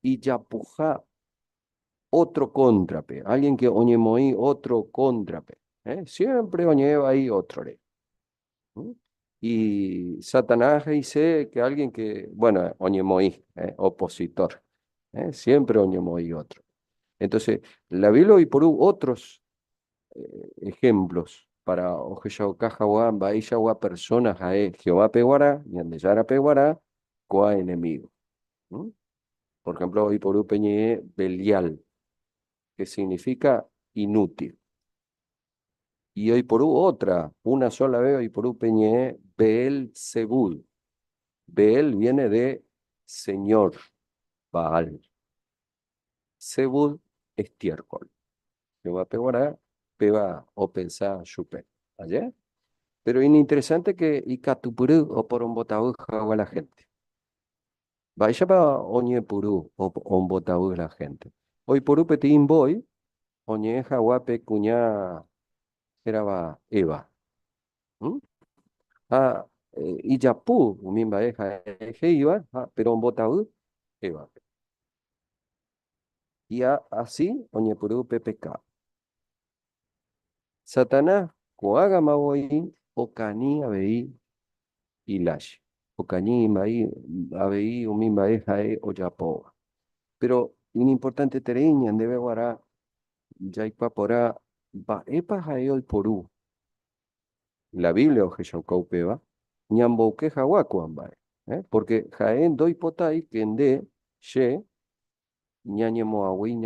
y yapuja otro contrape, alguien que oñemoí otro contrape, siempre oñeva ahí otro le. ¿Mm? Y Satanás dice que alguien que, bueno, oñemoí, opositor, siempre oñemoí otro. Entonces, la Biblia hoy por otros ejemplos para Ojeyaucajahuá, Baishahuá, personas a Jehová Peguará, Ñandeyara Peguará, Coa enemigo. ¿Mm? Por ejemplo, hoy por Peñé Belial, que significa inútil. Y hoy por otra, una sola vez, hoy por Peñé Beel Zebul. Beel viene de Señor, Baal. Zebul, estiércol. Jehová Peguará, Peba o pensá, Chupe. ¿Ayer? Pero es interesante que Icatupurú o por un botabú a la gente. Vaya para Oñe Purú o un botabú la gente. Hoy Purú petín boy, Oñe Jaguape cuñá era Eva. ¿Mm? Ah, Iyapú, umimba eje iba, pero un botabú Eva. Y así Oñe Purú PPK. Satanás, coaga maboí, o cani abei ilash. O cani maí, abei umimba eja o yapoa. Pero importante tereñan debe guará yaipa porá va epa jaeo porú. La Biblia o Peba ñambouque jaguacuan va. Porque jaén doy potai que ende she ñañemo